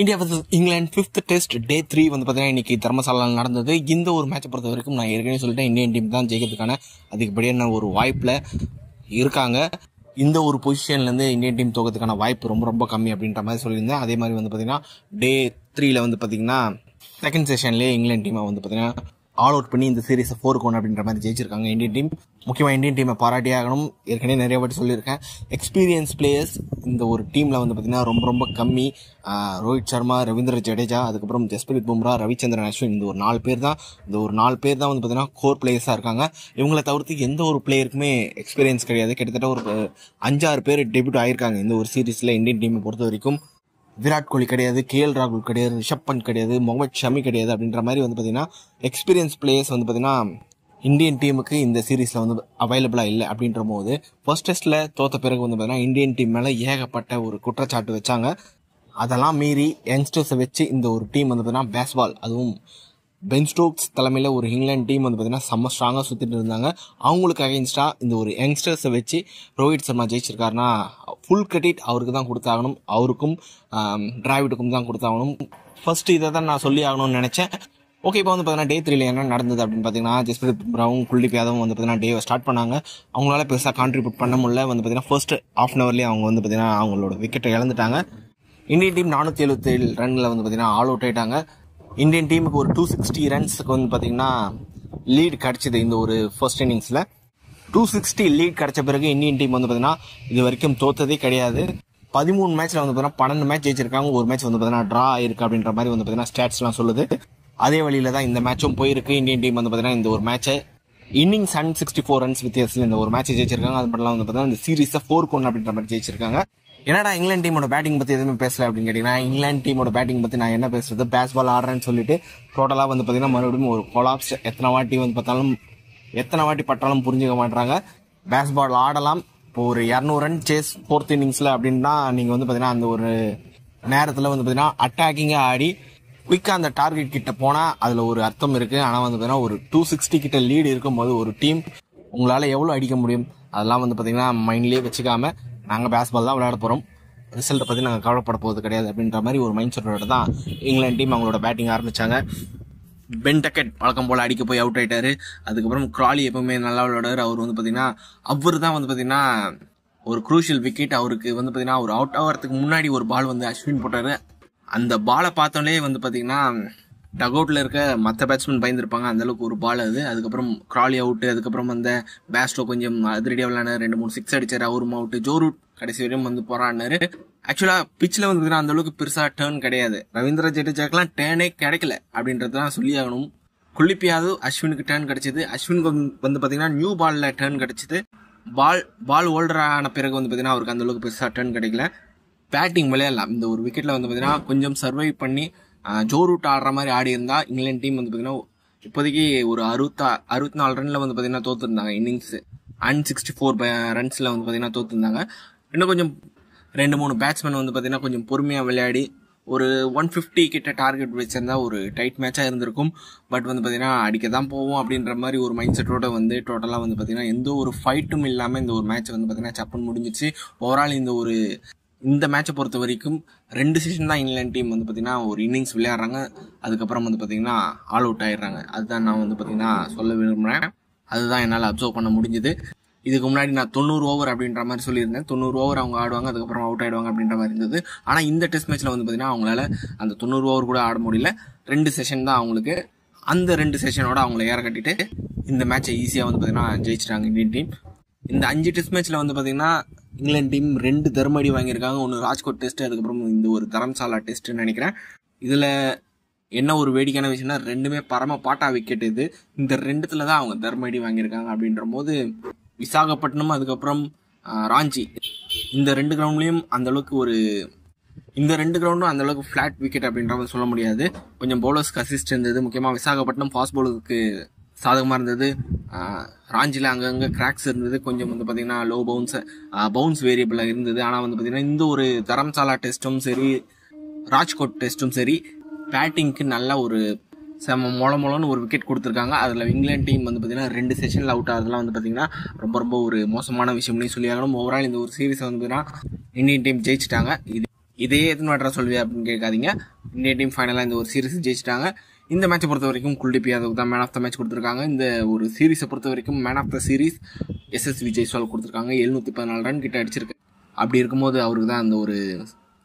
India vs England 5th test டே 3 வந்து பார்த்தீங்கன்னா இன்னைக்கு தர்மசாலாவில் நடந்தது. இந்த ஒரு மேட்சை பொறுத்த வரைக்கும் நான் ஏற்கனவே சொல்லிட்டேன், இந்தியன் டீம் தான் ஜெயிக்கிறதுக்கான அதிகப்படியான ஒரு வாய்ப்பில் இருக்காங்க. இந்த ஒரு பொசிஷன்லேருந்து இந்தியன் டீம் தோக்கிறதுக்கான வாய்ப்பு ரொம்ப ரொம்ப கம்மி அப்படின்ற மாதிரி சொல்லியிருந்தேன். அதே மாதிரி வந்து பார்த்தீங்கன்னா டே 3ல் வந்து பார்த்தீங்கன்னா செகண்ட் செஷன்லேயே இங்கிலாந்து டீமை வந்து பார்த்தீங்கன்னா ஆல் அவுட் பண்ணி இந்த சீரீஸை 4-1 அப்படின்ற மாதிரி ஜெயிச்சிருக்காங்க இந்தியன் டீம். முக்கியமாக இந்தியன் டீமை பாராட்டி ஆகணும். ஏற்கனவே நிறைய வாட்டி சொல்லியிருக்கேன், எக்ஸ்பீரியன்ஸ் பிளேயர்ஸ் இந்த ஒரு டீமில் வந்து பார்த்தீங்கன்னா ரொம்ப ரொம்ப கம்மி. ரோஹித் சர்மா, ரவீந்திர ஜடேஜா, அதுக்கப்புறம் ஜஸ்பிரித் பும்ரா, ரவிச்சந்திரன் அஸ்வின், இந்த ஒரு 4 பேர் தான் வந்து பார்த்தீங்கன்னா கோர் பிளேயர்ஸாக இருக்காங்க. இவங்களை தவிர்த்து எந்த ஒரு பிளேயருக்குமே எக்ஸ்பீரியன்ஸ் கிடையாது. கிட்டத்தட்ட ஒரு 5-6 பேர் டெபியூட் ஆகியிருக்காங்க இந்த ஒரு சீரீஸில் இந்தியன் டீமை பொறுத்த வரைக்கும். விராட் கோலி கிடையாது, கேஎல் ராகுல் கிடையாது, ரிஷப் பண்ட் கிடையாது, முகமது ஷமி கிடையாது. அப்படின்ற மாதிரி வந்து பார்த்தீங்கன்னா எக்ஸ்பீரியன்ஸ் பிளேயர்ஸ் வந்து பார்த்தீங்கன்னா இந்தியன் டீமுக்கு இந்த சீரீஸில் வந்து அவைலபிளாக இல்லை. அப்படின்ற போது ஃபர்ஸ்ட் டெஸ்ட்டில் தோற்ற பிறகு வந்து பார்த்தீங்கன்னா இந்தியன் டீம் மேலே ஏகப்பட்ட ஒரு குற்றச்சாட்டு வச்சாங்க. அதெல்லாம் மீறி யங்ஸ்டர்ஸை வச்சு இந்த ஒரு டீம் வந்து பார்த்தீங்கன்னா பேஸ்பால், அதுவும் பென் ஸ்டோக்ஸ் தலைமையில் ஒரு இங்கிலாந்து டீம் வந்து பார்த்தீங்கன்னா செம்ம ஸ்ட்ராங்காக சுற்றிட்டு இருந்தாங்க. அவங்களுக்கு அகைன்ஸ்டாக இந்த ஒரு யங்ஸ்டர்ஸை வச்சு ரோஹித் சர்மா ஜெயிச்சிருக்காருன்னா ஃபுல் கிரெடிட் அவருக்கு தான் கொடுத்தாகணும். அவருக்கும் டிராவிடுக்கும் தான் கொடுத்தாகணும். ஃபர்ஸ்ட் இதை தான் நான் சொல்லி ஆகணும்னு நினச்சேன். ஓகே, இப்போ வந்து பார்த்தீங்கன்னா டே 3ல் என்ன நடந்தது அப்படின்னு பார்த்தீங்கன்னா ஜஸ்பிரித் பும்ராவும் குல்தீப் யாதவும் வந்து பார்த்தீங்கன்னா டேவை ஸ்டார்ட் பண்ணாங்க. அவங்களால பெருசாக கான்ட்ரிபியூட் பண்ண முடியல. வந்து பார்த்தீங்கன்னா ஃபர்ஸ்ட் ½ அன் ஹவர்லேயே அவங்க வந்து பார்த்தீங்கன்னா அவங்களோட விக்கெட்டை இழந்துட்டாங்க. இந்தியன் டீம் 477 ரன்னில் வந்து பார்த்தீங்கன்னா ஆல் அவுட் ஆகிட்டாங்க. இந்தியன் டீமுக்கு ஒரு 260 ரன்ஸுக்கு வந்து பார்த்தீங்கன்னா லீட் கிடச்சிது. இந்த ஒரு ஃபர்ஸ்ட் இன்னிங்ஸில் 260 லீட் கிடச்ச பிறகு இந்தியன் டீம் வந்து பார்த்தீங்கன்னா இது வரைக்கும் தோத்ததே கிடையாது. 13 மேட்ச்சில் வந்து பார்த்தீங்கன்னா 12 மேட்ச் ஜெயிச்சிருக்காங்க. ஒரு மேட்ச் வந்து பார்த்தீங்கன்னா ட்ரா ஆயிருக்கு அப்படின்ற மாதிரி வந்து பார்த்தீங்கன்னா ஸ்டாட்ஸ்லாம் சொல்லுது. அதே வழியில் தான் இந்த மேட்சும் போயிருக்கு. இந்தியன் டீம் வந்து பார்த்தீங்கன்னா இந்த ஒரு மேட்சை இன்னிங்ஸ் 164 ரன்ஸ் வித்தியாசத்தில் இந்த ஒரு மேட்சை ஜெயிச்சிருக்காங்க. அது மட்டும் வந்து பார்த்தீங்கன்னா இந்த சீரீஸை 4-1 அப்படின்ற மாதிரி ஜெயிச்சிருக்காங்க. என்னடா இங்கிலாந்து டீமோட பேட்டிங் பற்றி எதுவுமே பேசல அப்படின்னு கேட்டிங்கன்னா, இங்கிலாந்து டீமோட பேட்டிங் பற்றி நான் என்ன பேசுறது, பேஸ்பால் ஆடுறேன்னு சொல்லிட்டு டோட்டலாக வந்து பார்த்தீங்கன்னா மறுபடியும் ஒரு கொலாப்ஸ். எத்தனை வாட்டி பட்டாலும் புரிஞ்சுக்க மாட்டாங்க. பேஸ்பால் ஆடலாம், இப்போ ஒரு 200 ரன் சேஸ் 4th இன்னிங்ஸில் அப்படின்னா நீங்கள் வந்து பார்த்தீங்கன்னா அந்த ஒரு நேரத்தில் வந்து பார்த்தீங்கன்னா அட்டாக்கிங்காக ஆடி குயிக்காக அந்த டார்கெட் கிட்ட போனால் அதில் ஒரு அர்த்தம் இருக்குது. ஆனால் வந்து பார்த்தீங்கன்னா ஒரு 260 கிட்ட லீடு இருக்கும்போது ஒரு டீம் உங்களால் எவ்வளோ அடிக்க முடியும், அதெல்லாம் வந்து பார்த்தீங்கன்னா மைண்ட்லேயே வச்சுக்காம நாங்கள் பேஸ்பால் தான் விளையாட போகிறோம், ரிசல்ட்டை பற்றி நாங்கள் கவலைப்பட போகிறது கிடையாது அப்படின்ற மாதிரி ஒரு மைண்ட் செட்டோட தான் இங்கிலாந்து டீம் அவங்களோட பேட்டிங் ஆரம்பித்தாங்க. பென் டக்கெட் வழக்கம் போல் அடிக்க போய் அவுட் ஆகிட்டாரு. அதுக்கப்புறம் கிராலி எப்பவுமே நல்லா விளையாடுறாரு. அவர் வந்து பார்த்தீங்கன்னா அவர் தான் வந்து பார்த்தீங்கன்னா ஒரு குரூஷியல் விக்கெட். அவருக்கு வந்து பார்த்தீங்கன்னா ஒரு அவுட் ஆகிறதுக்கு முன்னாடி ஒரு பால் வந்து அஸ்வின் போட்டார். அந்த பாலை பார்த்தோன்னே வந்து பார்த்தீங்கன்னா டக் அவுட்டில் இருக்க மற்ற பேட்ஸ்மேன் பயந்துருப்பாங்க, அந்தளவுக்கு ஒரு பால் அது. அதுக்கப்புறம் கிராலி அவுட்டு. அதுக்கப்புறம் அந்த பேஸ்டோ கொஞ்சம் அதிரடியாக விளையாடுனார், 2-3 6 அடிச்சார், அவரும் அவுட்டு. ஜோ ரூட் கடைசி வரையும் வந்து போராடினாரு. ஆக்சுவலாக பிச்சில் வந்து பார்த்தீங்கன்னா அந்தளவுக்கு பெருசாக டேர்ன் கிடையாது. ரவீந்திர ஜடேஜாக்கெல்லாம் டேர்னே கிடைக்கல அப்படின்றது தான் சொல்லி ஆகணும். குல்தீப் யாதவ் அஸ்வினுக்கு டேர்ன் கிடைச்சிது. அஸ்வினுக்கு வந்து பார்த்தீங்கன்னா நியூ பாலில் டேர்ன் கிடைச்சிது. பால் ஹோல்டர் ஆன பிறகு வந்து பார்த்தீங்கன்னா அவருக்கு அந்தளவுக்கு பெருசாக டேர்ன் கிடைக்கல. பேட்டிங் விளையாடலாம். இந்த ஒரு விக்கெட்டில் வந்து பார்த்தீங்கன்னா கொஞ்சம் சர்வை பண்ணி ஜோ ரூட் ஆடுற மாதிரி ஆடி இருந்தால் இங்கிலாந்து டீம் வந்து பார்த்தீங்கன்னா இப்போதைக்கு ஒரு 64 ரனில் வந்து பார்த்தீங்கன்னா தோற்றுருந்தாங்க. இன்னிங்ஸ் 164 ரன்ஸில் வந்து பார்த்தீங்கன்னா தோற்றுருந்தாங்க. இன்னும் கொஞ்சம் 2-3 பேட்ஸ்மேன் வந்து பார்த்தீங்கன்னா கொஞ்சம் பொறுமையாக விளையாடி ஒரு 150 கிட்ட டார்கெட் வச்சிருந்தா ஒரு டைட் மேட்சாக இருந்திருக்கும். பட் வந்து பார்த்தீங்கன்னா அடிக்க தான் போவோம் அப்படின்ற மாதிரி ஒரு மைண்ட் செட்டோட வந்து டோட்டலாக வந்து பார்த்தீங்கன்னா எந்த ஒரு ஃபைட்டும் இல்லாமல் இந்த ஒரு மேட்ச் வந்து பார்த்தீங்கன்னா சப்புன்னு முடிஞ்சிச்சு. ஓவரால் இந்த மேட்சை பொறுத்த வரைக்கும் 2 செஷன் தான் இங்கிலாந்து டீம் வந்து பார்த்தீங்கன்னா ஒரு இன்னிங்ஸ் விளையாடுறாங்க. அதுக்கப்புறம் வந்து பார்த்தீங்கன்னா ஆல் அவுட் ஆயிடுறாங்க. அதுதான் நான் வந்து பார்த்தீங்கன்னா சொல்ல விரும்புகிறேன். அதுதான் என்னால் அப்சர்வ் பண்ண முடிஞ்சுது. இதுக்கு முன்னாடி நான் 90 ஓவர் அப்படின்ற மாதிரி சொல்லியிருந்தேன். 90 ஓவர் அவங்க ஆடுவாங்க, அதுக்கப்புறம் அவுட் ஆகிடுவாங்க அப்படின்ற மாதிரி இருந்தது. ஆனால் இந்த டெஸ்ட் மேட்ச்சில் வந்து பார்த்தீங்கன்னா அவங்களால அந்த 90 ஓவர் கூட ஆட முடியல. 2 செஷன் தான் அவங்களுக்கு. அந்த 2 செஷனோட அவங்கள ஏற கட்டிட்டு இந்த மேட்சை ஈஸியாக வந்து பார்த்தீங்கன்னா ஜெயிச்சிட்டாங்க இந்தியன் டீம். இந்த 5 டெஸ்ட் மேட்ச்சில் வந்து பார்த்தீங்கன்னா இங்கிலாந்து டீம் 2 தர்மடி வாங்கியிருக்காங்க. ஒன்று ராஜ்கோட் டெஸ்ட், அதுக்கப்புறம் இந்த ஒரு தரம்சாலா டெஸ்ட்டுன்னு நினைக்கிறேன். இதில் என்ன ஒரு வேடிக்கையான விஷயம்னா 2மே பரம பாட்டா விக்கெட். இந்த 2த்துல தான் அவங்க தர்மடி வாங்கியிருக்காங்க. அப்படின்ற போது விசாகப்பட்டினம் அதுக்கப்புறம் ராஞ்சி இந்த 2 கிரவுண்ட்லேயும் இந்த 2 கிரவுண்டும் அந்தளவுக்கு ஃப்ளாட் விக்கெட் அப்படின்ற மாதிரி சொல்ல முடியாது. கொஞ்சம் பவுலர்ஸ்க்கு அசிஸ்ட் இருந்தது. முக்கியமாக விசாகப்பட்டினம் ஃபாஸ்ட் பவுலருக்கு சாதகமாக இருந்தது. ராஞ்சியில் அங்கங்கே கிராக்ஸ் இருந்தது. கொஞ்சம் வந்து பார்த்தீங்கன்னா லோ பவுன்ஸ் வேரியபிளாக இருந்தது. ஆனால் வந்து பார்த்தீங்கன்னா இந்த ஒரு தரம்சாலா டெஸ்ட்டும் சரி, ராஜ்கோட் டெஸ்ட்டும் சரி, பேட்டிங்க்கு நல்ல ஒரு செம்ம மொளன்னு ஒரு விக்கெட் கொடுத்துருக்காங்க. அதில் இங்கிலாந்து டீம் வந்து பார்த்தீங்கன்னா 2 செஷனில் அவுட் ஆகிறதுலாம் வந்து பார்த்தீங்கன்னா ரொம்ப ஒரு மோசமான விஷயம்னே சொல்லி ஆகணும். ஓவரால் இந்த ஒரு சீரீஸை வந்து பார்த்தீங்கன்னா இந்தியன் டீம் ஜெயிச்சிட்டாங்க. இதே எத்தனை வாட்டரா சொல்லுவியா அப்படின்னு கேட்காதீங்க. இந்தியன் டீம் ஃபைனலாக இந்த ஒரு சீரிஸ் ஜெயிச்சிட்டாங்க. இந்த மேட்சை பொறுத்த வரைக்கும் குல்தீப் யாதவ் தான் மேன் ஆஃப் த மேட்ச் கொடுத்துருக்காங்க. இந்த ஒரு சீரீஸை பொறுத்த வரைக்கும் man of the series SSV Jaiswal கொடுத்துருக்காங்க. 714 ரன் கிட்ட அடிச்சிருக்கு. அப்படி இருக்கும்போது அவருக்கு தான் அந்த ஒரு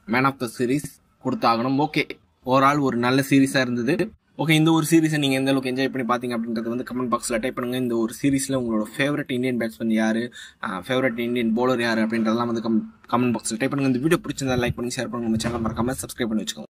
மேன் ஆஃப் த சீரீஸ் கொடுத்தாகணும். ஓகே, ஓவரால் ஒரு நல்ல சீரீஸாக இருந்தது. ஓகே, இந்த ஒரு சீரீஸை நீங்கள் எந்த அளவுக்கு என்ஜாய் பண்ணி பார்த்தீங்க அப்படின்றது வந்து கமெண்ட் பாக்ஸில் டைப் பண்ணுங்க. இந்த ஒரு சீரீஸில் உங்களோட ஃபேவரட் இந்தியன் பேட்ஸ்மேன் யார், ஃபேவரட் இந்தியன் பவுலர் யார் அப்படின்றதெல்லாம் வந்து கமெண்ட் பாக்ஸில் டைப் பண்ணுங்க. இந்த வீடியோ பிடிச்சிருந்தா லைக் பண்ணி ஷேர் பண்ணுங்க. நம்ம சேனல் மறக்காம சப்ஸ்கிரைப் பண்ணி வச்சுக்கோங்க.